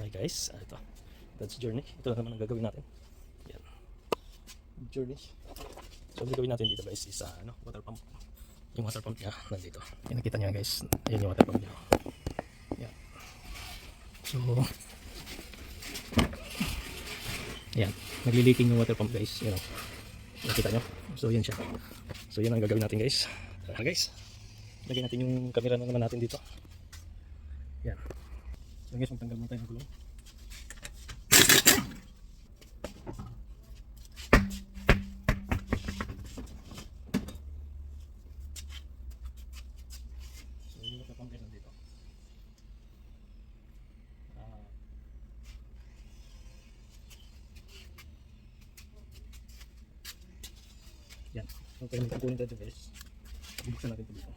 Hi guys, ito. That's journey. Ito na naman ang gagawin natin. Yan. Journey. So, ang gagawin natin dito guys is water pump. Yung water pump niya nandito. Yan, nakita nyo guys. Ayan yung water pump niya. Yan. So, yan. Nagli-leaking yung water pump guys. Yan o. Nakita nyo? So, yan siya. So, yan ang gagawin natin guys. Tara guys. Lagyan natin yung camera na naman natin dito. Yan. So guys, magtanggal muna tayo ng gulong. So yung water pump guys nandito. Yan. So kaya magkukunin tayo guys. Bubuksan natin ito dito.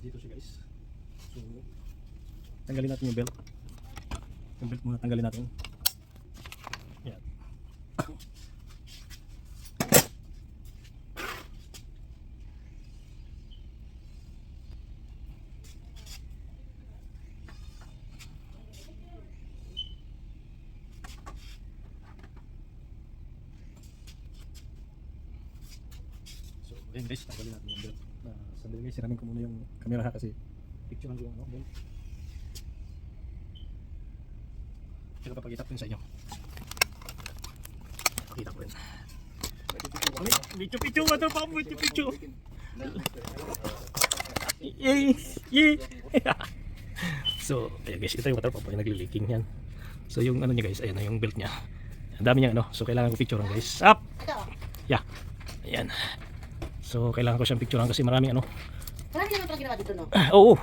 Dito siya guys. So, tanggalin natin yung belt. Yung belt muna tanggalin natin. Yan. So, ayun guys, tanggalin natin yung belt. Sandali guys, siramin ko muna yung camera kasi picture lang yung belt. Tsaka papakita ko yun sa inyo. Pakita ko rin. Pichu, water pump, pichu. Yay! Yay! So, ayan guys, ito yung water pump, nagli-leaking yan. So yung niya guys, ayan na yung belt niya. Ang dami niya so kailangan ko picturean guys. Up! Yeah. Ayan. So kailangan ko siyang picturean kasi maraming Marami naman pala ginawa dito, no? Oo.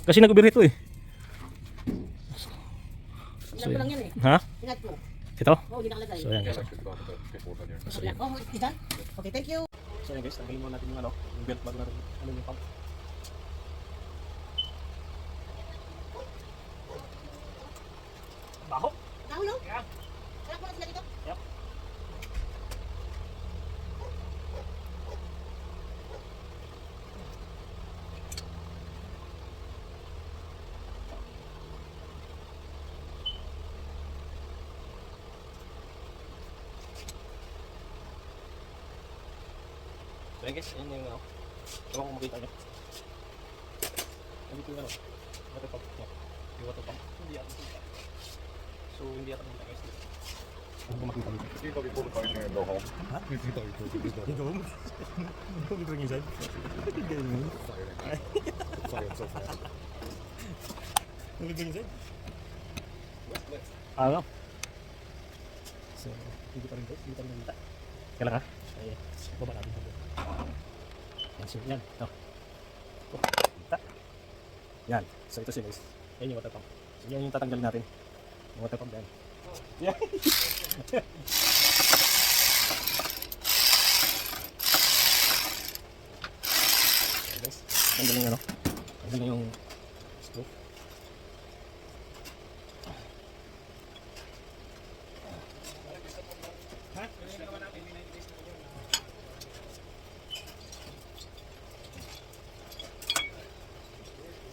Kasi nag-overheat eh. So, lang yan eh. Ha? Ingat mo. Ito? Oo, hindi nakalagay. So ayan guys. So ayan. Oh, is done? Okay, thank you. So ayan guys, tanggalin muna natin yung yung belt bago natin yung pump. Baho? Baho, no? Yeah. Sarap mo na sila dito? Yep. So ayan guys, yan yung ewan kung makita nyo. Nandito yung water pump. Yung water pump. Hindi ako makita. So hindi ako makita guys. Ano kung makita dito? You thought we pulled apart here and go home. Huh? You thought we pulled apart. You go home? You bring inside? Fired so fast. You bring inside? Ano? So, hindi pa rin guys. Hindi pa rin nakita. Kailan ka? Ay, baba natin. Yan, so yan. No. Oh, kita. Yan. So ito siya guys. Yan yung water pump. So yan yung tatanggalin natin. Yung water pump yan. Yan. So guys, tanggalin yung tanggalin yung screw.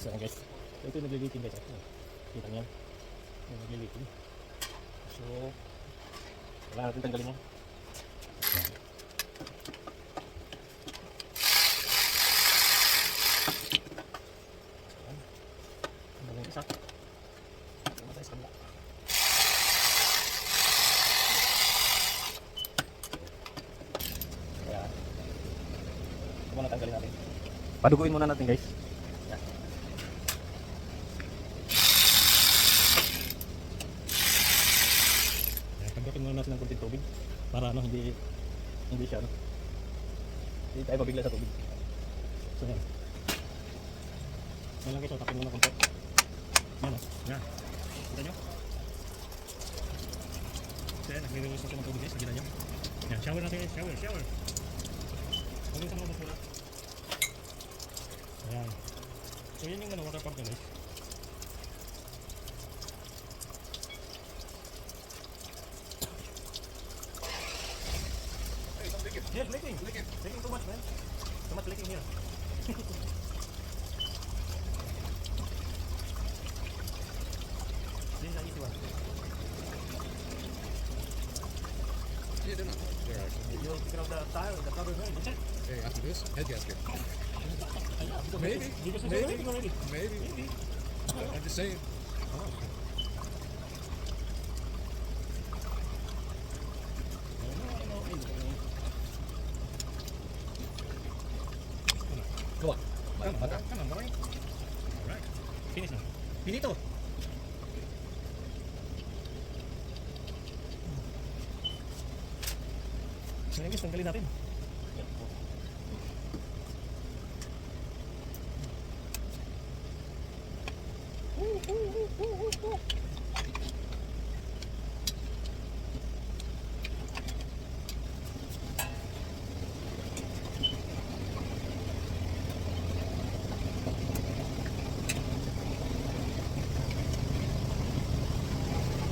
So guys, ito yung nagli-leaking guys. Kita niyo yan. Yung nagli-leaking. So, kailangan natin tanggalin yan. Tanggalin isa. Tanggalin tayo sa kabila. Kaya, ito muna tanggalin natin. Paduguin muna natin guys. Pagdating muna natin ng konting tubig para hindi siya hindi tayo mabigla sa tubig. So yan. Yan lang guys, tapin muna konti. Yan o. Yan. Kita nyo? So yan, nag-release na siya ng tubig guys. Nakita nyo? Yan, shower natin guys. Shower. Huwag sa mga basura. Ayan. So yan yung water pump na guys. Yes, leaking. Leaking too much, man. Too much leaking here. This is an easy one. Yeah, they're not. They're actually. You take out the tile, the cover, right? That's it. Hey, after this, head gasket. Maybe. Because it's leaking already. Maybe. I'm just saying. Come on, boy. Alright. Finish na. Finito. So yun guys, tanggalin natin.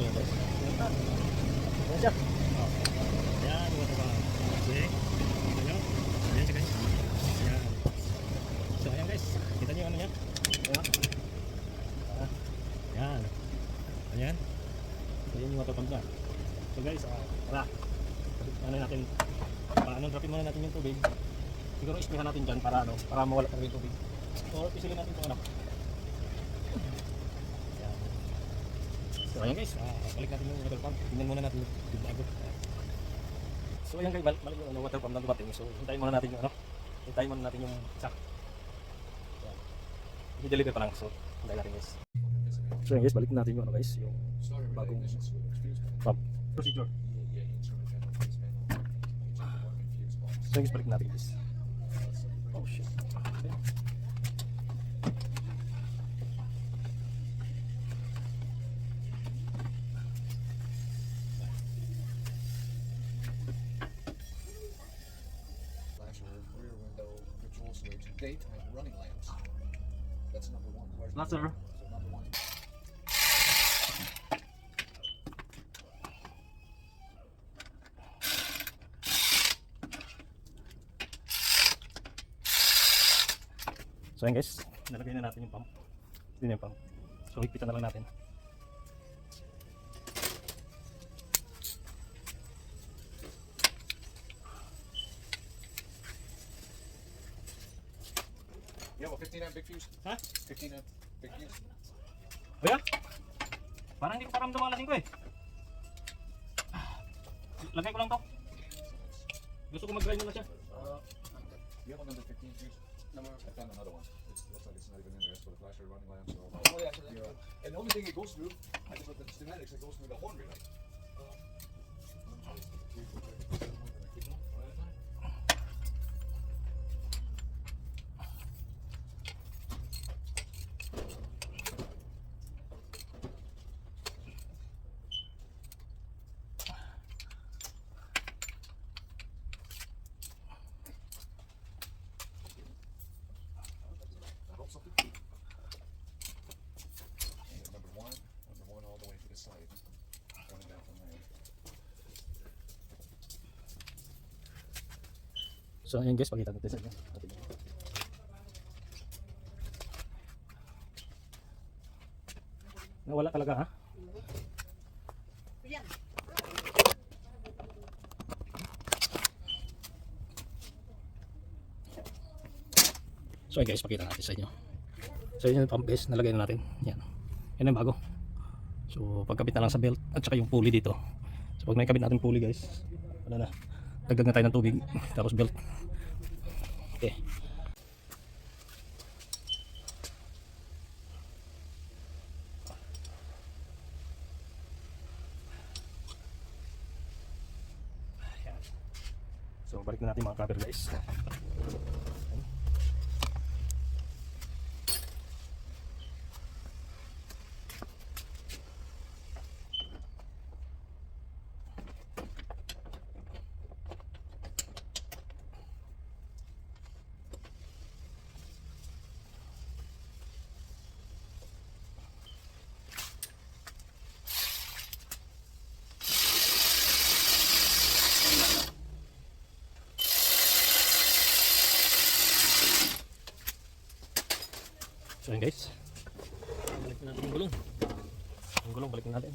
Ayan guys. Ayan siya. Ayan, yung water pump. Okay. Kita nyo? Ayan siya guys. Ayan. So ayan guys. Kita nyo yung ano niya? Ayan. Ayan. Ayan. Ayan yung water pump na. So guys, tara. Ano natin? Dropin muna natin yung tubig. Siguro isprihan natin dyan para para mawala talaga yung tubig. So pisilin natin itong Ayan. So ayan guys, balik natin yung water pump. Tingnan muna natin yung bago. So ayan guys, balik yung water pump na dumating. So hintayin muna natin yung yung isa. Ayan. I-deliver pa lang. So hintayin natin guys. So ayan guys, balik natin yung guys, yung bagong pump procedure. So guys, balik natin guys. Oh shit. Okay. Flasher, rear window, control switch, daytime running lamps. That's number one. Where's Not sir. So number one. So ayan guys, nalagay na natin yung pump. Ito na yung pump. So higpitan na lang natin. You have a 15 amp big fuse? Ha? 15 amp big fuse? O yan? Parang hindi ko param dumalasing ko eh. Lagay ko lang to. Gusto ko mag-grind na siya. You have another 15 fuse? I found another one. It looks like it's not even in there. It's for the flasher running lamps. So Oh yeah, so yeah. and the only thing it goes through, I just looked at the schematics, it goes through the horn relay. I hope something. Number one all the way to the side. Running down from there. So ayan guys, pakita natin sa inyo. Nawala talaga ha? Yan. So ayan guys, pakita natin sa inyo. So yun yung pump guys, nalagay na natin. Yan. Yan ang bago. So pagkabit na lang sa belt at saka yung pulley dito. So pag naikabit natin pulley guys, wala na. Dagdag na tayo ng tubig. Tapos belt. Okay. Ayan. So balik na natin mga cover guys. So yun guys, balik natin yung gulong. Yung gulong balik natin.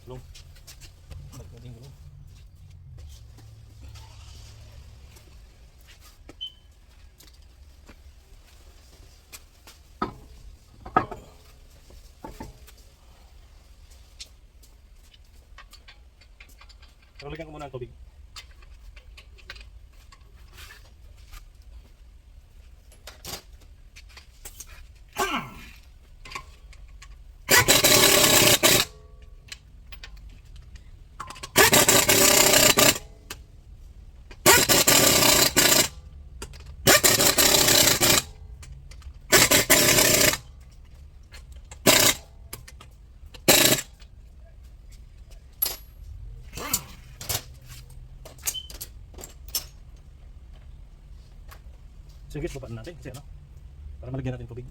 Gulong. Balik natin yung gulong. Lagyan ko muna ng tubig. Sige, babaan natin kasi ano, para malagyan natin tubig.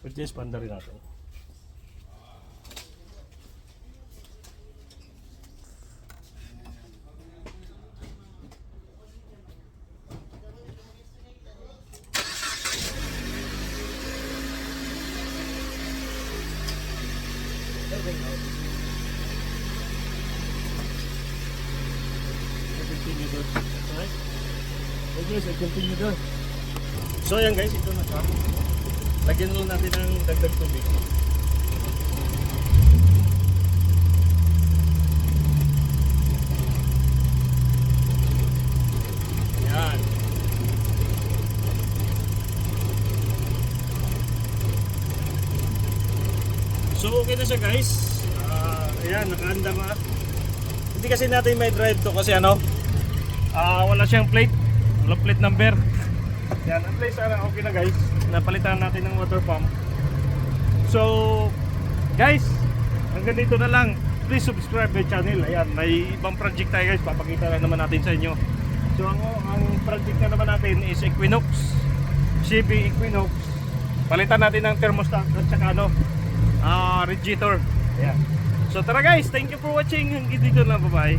Pwede yung spanda rin natin. Continue doon. Alright? Okay, so continue doon. So ayan guys, ito na siya. Lagyan lang natin ng dagdag tubig. Ayan. So okay na siya guys. Ayan, nakaandar na. Hindi kasi natin may drive to kasi ano, wala siyang plate. Wala plate number. Yan, ang plate sana okay na guys. Napalitan natin ng water pump. So guys, hanggang dito na lang. Please subscribe my channel. Ayan, may ibang project tayo guys. Papakita lang naman natin sa inyo. So ang project na naman natin is Equinox, CB Equinox. Palitan natin ng thermostat at saka ano, radiator. Ayan. So tara guys, thank you for watching. Hanggang dito na, bye bye.